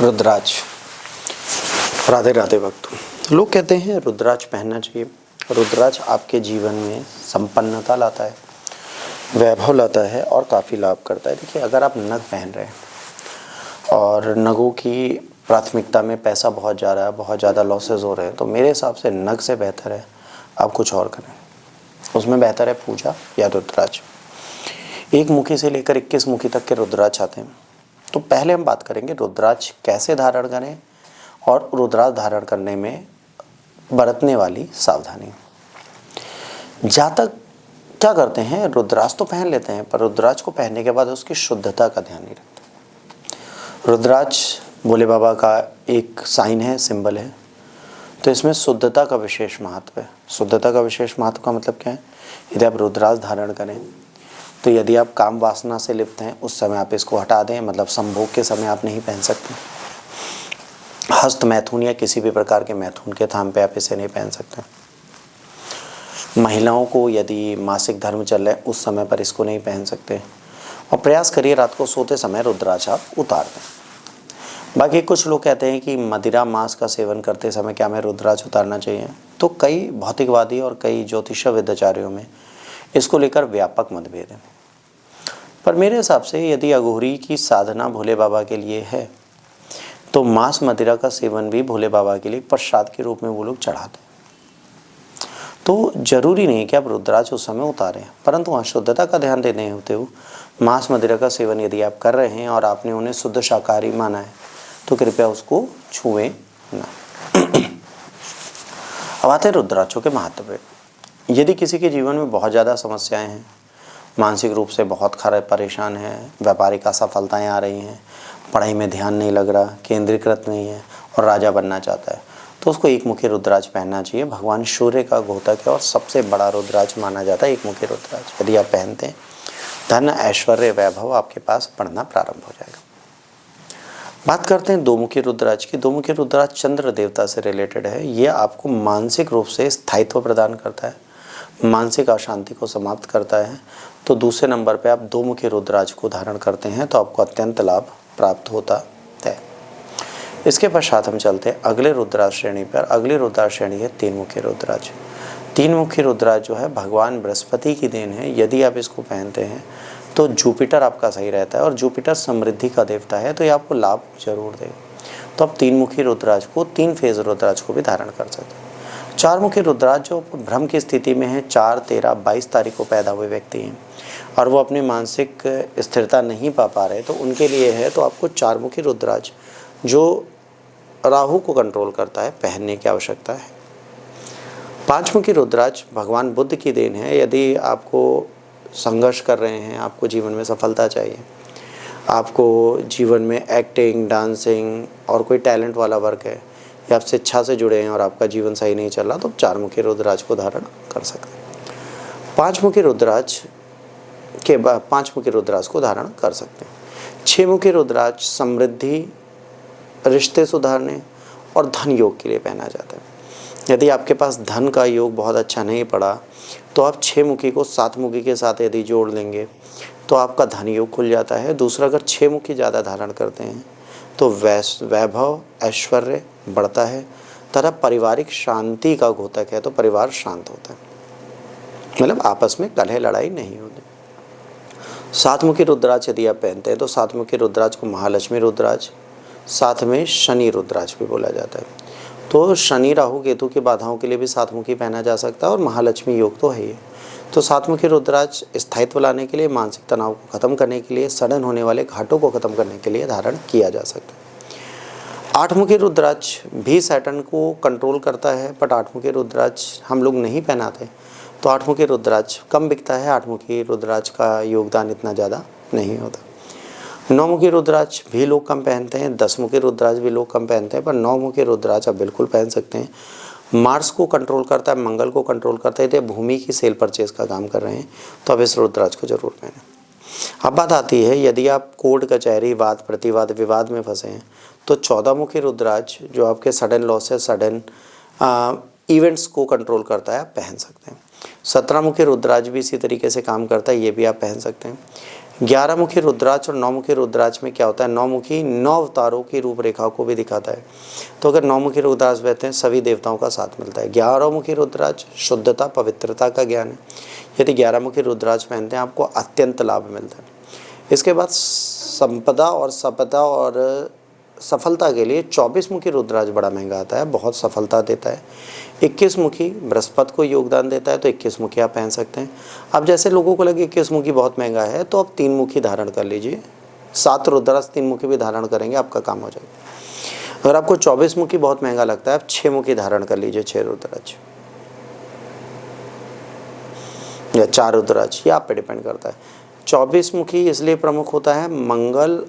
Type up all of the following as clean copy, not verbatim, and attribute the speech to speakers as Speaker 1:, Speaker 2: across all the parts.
Speaker 1: रुद्राक्ष। राधे राधे भक्त। लोग कहते हैं रुद्राक्ष पहनना चाहिए। रुद्राक्ष आपके जीवन में संपन्नता लाता है, वैभव लाता है और काफ़ी लाभ करता है। देखिए, अगर आप नग पहन रहे हैं और नगों की प्राथमिकता में पैसा बहुत जा रहा है, बहुत ज़्यादा लॉसेस हो रहे हैं, तो मेरे हिसाब से नग से बेहतर है आप कुछ और करें। उसमें बेहतर है पूजा या रुद्राक्ष। 1 मुखी से लेकर 21 मुखी तक के रुद्राक्ष आते हैं। तो पहले हम बात करेंगे रुद्राक्ष कैसे धारण करें और रुद्राक्ष धारण करने में बरतने वाली सावधानी। जातक क्या करते हैं, रुद्राक्ष तो पहन लेते हैं पर रुद्राक्ष को पहनने के बाद उसकी शुद्धता का ध्यान नहीं रखते। रुद्राक्ष भोले बाबा का एक साइन है, सिंबल है, तो इसमें शुद्धता का विशेष महत्व है। शुद्धता का विशेष महत्व का मतलब क्या है? यदि आप रुद्राक्ष धारण करें तो यदि आप काम वासना से लिप्त हैं उस समय आप इसको हटा दें, मतलब संभोग के समय आप नहीं पहन सकते। हस्त मैथुन या किसी भी प्रकार के मैथुन के थाम पे आप इसे नहीं पहन सकते। महिलाओं को यदि मासिक धर्म चल रहे उस समय पर इसको नहीं पहन सकते। और प्रयास करिए रात को सोते समय रुद्राक्ष आप उतार दें। बाकी कुछ लोग कहते हैं कि मदिरा मांस का सेवन करते समय क्या हमें रुद्राक्ष उतारना चाहिए? तो कई भौतिकवादी और कई ज्योतिष विद्याचार्यों में इसको लेकर व्यापक मतभेद है। पर मेरे हिसाब से यदि अघोरी की साधना भोले बाबा के लिए है तो मांस मदिरा का सेवन भी भोले बाबा के लिए प्रसाद के रूप में वो लोग चढ़ाते हैं। तो जरूरी नहीं कि आप रुद्राक्ष उस समय उतारें, परंतु वहाँ शुद्धता का ध्यान देने होते हो मांस मदिरा का सेवन यदि आप कर रहे हैं और आपने उन्हें शुद्ध शाकाहारी माना है तो कृपया उसको छुएं ना। अब आते हैं रुद्राक्षों के महत्व पे। यदि किसी के जीवन में बहुत ज़्यादा समस्याएं हैं, मानसिक रूप से बहुत खराब परेशान है, व्यापारिक असफलताएं आ रही हैं, पढ़ाई में ध्यान नहीं लग रहा, केंद्रीकृत नहीं है और राजा बनना चाहता है, तो उसको 1 मुखी रुद्राक्ष पहनना चाहिए। भगवान सूर्य का घोतक है और सबसे बड़ा रुद्राक्ष माना जाता है 1 मुखी रुद्राक्ष। यदि आप पहनते हैं धन ऐश्वर्य वैभव आपके पास बढ़ना प्रारंभ हो जाएगा। बात करते हैं 2 मुखी रुद्राक्ष की। 2 मुखी रुद्राक्ष चंद्र देवता से रिलेटेड है। ये आपको मानसिक रूप से स्थायित्व प्रदान करता है, मानसिक अशांति को समाप्त करता है। तो दूसरे नंबर पे आप 2 मुखी रुद्राक्ष को धारण करते हैं तो आपको अत्यंत लाभ प्राप्त होता है। इसके पश्चात हम चलते हैं अगले रुद्राक्ष श्रेणी पर। अगली रुद्राक्ष श्रेणी है 3 मुखी रुद्राक्ष। 3 मुखी रुद्राक्ष जो है भगवान बृहस्पति की देन है। यदि आप इसको पहनते हैं तो जुपिटर आपका सही रहता है और जुपिटर समृद्धि का देवता है, तो ये आपको लाभ जरूर देगा। तो आप 3 मुखी रुद्राक्ष को, 3 फेज रुद्राक्ष को भी धारण कर सकते हैं। 4 मुखी रुद्राक्ष जो भ्रम की स्थिति में है, 4, 13, 22 तारीख को पैदा हुए व्यक्ति हैं और वो अपनी मानसिक स्थिरता नहीं पा रहे, तो उनके लिए है। तो आपको 4 मुखी रुद्राक्ष जो राहु को कंट्रोल करता है पहनने की आवश्यकता है। 5 मुखी रुद्राक्ष भगवान बुद्ध की देन है। यदि आपको संघर्ष कर रहे हैं, आपको जीवन में सफलता चाहिए, आपको जीवन में एक्टिंग, डांसिंग और कोई टैलेंट वाला वर्क है या आप शिक्षा से जुड़े हैं और आपका जीवन सही नहीं चल रहा, तो 4 मुखी रुद्राक्ष को धारण कर सकते हैं। 5 मुखी रुद्राक्ष के बाद 5 मुखी रुद्राक्ष को धारण कर सकते हैं। 6 मुखी रुद्राक्ष समृद्धि, रिश्ते सुधारने और धन योग के लिए पहना जाता है। यदि आपके पास धन का योग बहुत अच्छा नहीं पड़ा तो आप 6 मुखी को 7 मुखी के साथ यदि जोड़ लेंगे तो आपका धन योग खुल जाता है। दूसरा, अगर 6 मुखी ज़्यादा धारण करते हैं तो वैभव ऐश्वर्य बढ़ता है तथा पारिवारिक शांति का घोतक है, तो परिवार शांत होता है, मतलब आपस में कलह लड़ाई नहीं होती। 7 मुखी रुद्राक्ष यदि आप पहनते हैं तो 7 मुखी रुद्राक्ष को महालक्ष्मी रुद्राक्ष, साथ में शनि रुद्राक्ष भी बोला जाता है। तो शनि राहु केतु की बाधाओं के लिए भी 7 मुखी पहना जा सकता है और महालक्ष्मी योग तो है ही। तो 7 मुखी रुद्राक्ष स्थायित्व लाने के लिए, मानसिक तनाव को खत्म करने के लिए, सडन होने वाले घाटों को खत्म करने के लिए धारण किया जा सकता है। 8 मुखी रुद्राक्ष भी सैटर्न को कंट्रोल करता है, बट 8 मुखी रुद्राक्ष हम लोग नहीं पहनाते, तो 8 मुखी रुद्राक्ष कम बिकता है। 8 मुखी रुद्राक्ष का योगदान इतना ज़्यादा नहीं होता। 9 मुखी रुद्राक्ष भी लोग कम पहनते हैं, 10 मुखी रुद्राक्ष भी लोग कम पहनते हैं, पर 9 मुखी रुद्राक्ष आप बिल्कुल पहन सकते हैं। मार्स को कंट्रोल करता है, मंगल को कंट्रोल करता है, तो भूमि की सेल परचेज का काम कर रहे हैं तो आप इस रुद्राक्ष को जरूर पहनें। अब बात आती है यदि आप कोर्ट कचहरी, वाद प्रतिवाद, विवाद में फंसे हैं तो 14 मुखी रुद्राक्ष जो आपके सडन लॉसेस, सडन इवेंट्स को कंट्रोल करता है, आप पहन सकते हैं। 17 मुखी रुद्राक्ष भी इसी तरीके से काम करता है, ये भी आप पहन सकते हैं। 11 मुखी रुद्राक्ष और 9 मुखी रुद्राक्ष में क्या होता है, 9 मुखी 9 अवतारों की रूपरेखा को भी दिखाता है। तो अगर 9 मुखी रुद्राक्ष रहते हैं सभी देवताओं का साथ मिलता है। 11 मुखी रुद्राक्ष शुद्धता पवित्रता का ज्ञान है। यदि 11 मुखी रुद्राक्ष पहनते हैं आपको अत्यंत लाभ मिलता है। इसके बाद संपदा और सपदा और सफलता के लिए 24 मुखी रुद्राक्ष बड़ा महंगा आता है, बहुत सफलता देता है। 21 मुखी बृहस्पति को योगदान देता है, तो 21 मुखी आप पहन सकते हैं। अब जैसे लोगों को लगे 21 मुखी बहुत महंगा है तो आप 3 मुखी धारण कर लीजिए। 7 रुद्राक्ष 3 मुखी भी धारण करेंगे, आपका काम हो जाएगा। अगर आपको 24 मुखी बहुत महंगा लगता है, आप 6 मुखी धारण कर लीजिए, 6 रुद्राक्ष या 4 रुद्राक्ष, ये आप पे डिपेंड करता है। 24 मुखी इसलिए प्रमुख होता है, मंगल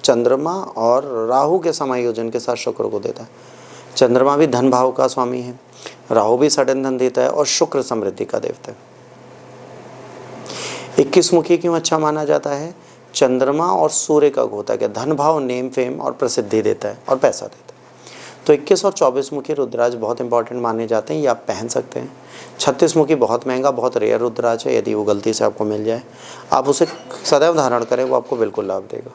Speaker 1: चंद्रमा और राहु के समायोजन के साथ शुक्र को देता है। चंद्रमा भी धन भाव का स्वामी है, राहु भी सडन धन देता है और शुक्र समृद्धि का देवता है। 21 मुखी क्यों अच्छा माना जाता है, चंद्रमा और सूर्य का होता है कि धन भाव, नेम फेम और प्रसिद्धि देता है और पैसा देता है। तो 21 और 24 मुखी रुद्राक्ष बहुत इंपॉर्टेंट माने जाते हैं, ये आप पहन सकते हैं। 36 मुखी बहुत महंगा, बहुत रेयर रुद्राक्ष है, यदि वो गलती से आपको मिल जाए आप उसे सदैव धारण करें, वो आपको बिल्कुल लाभ देगा।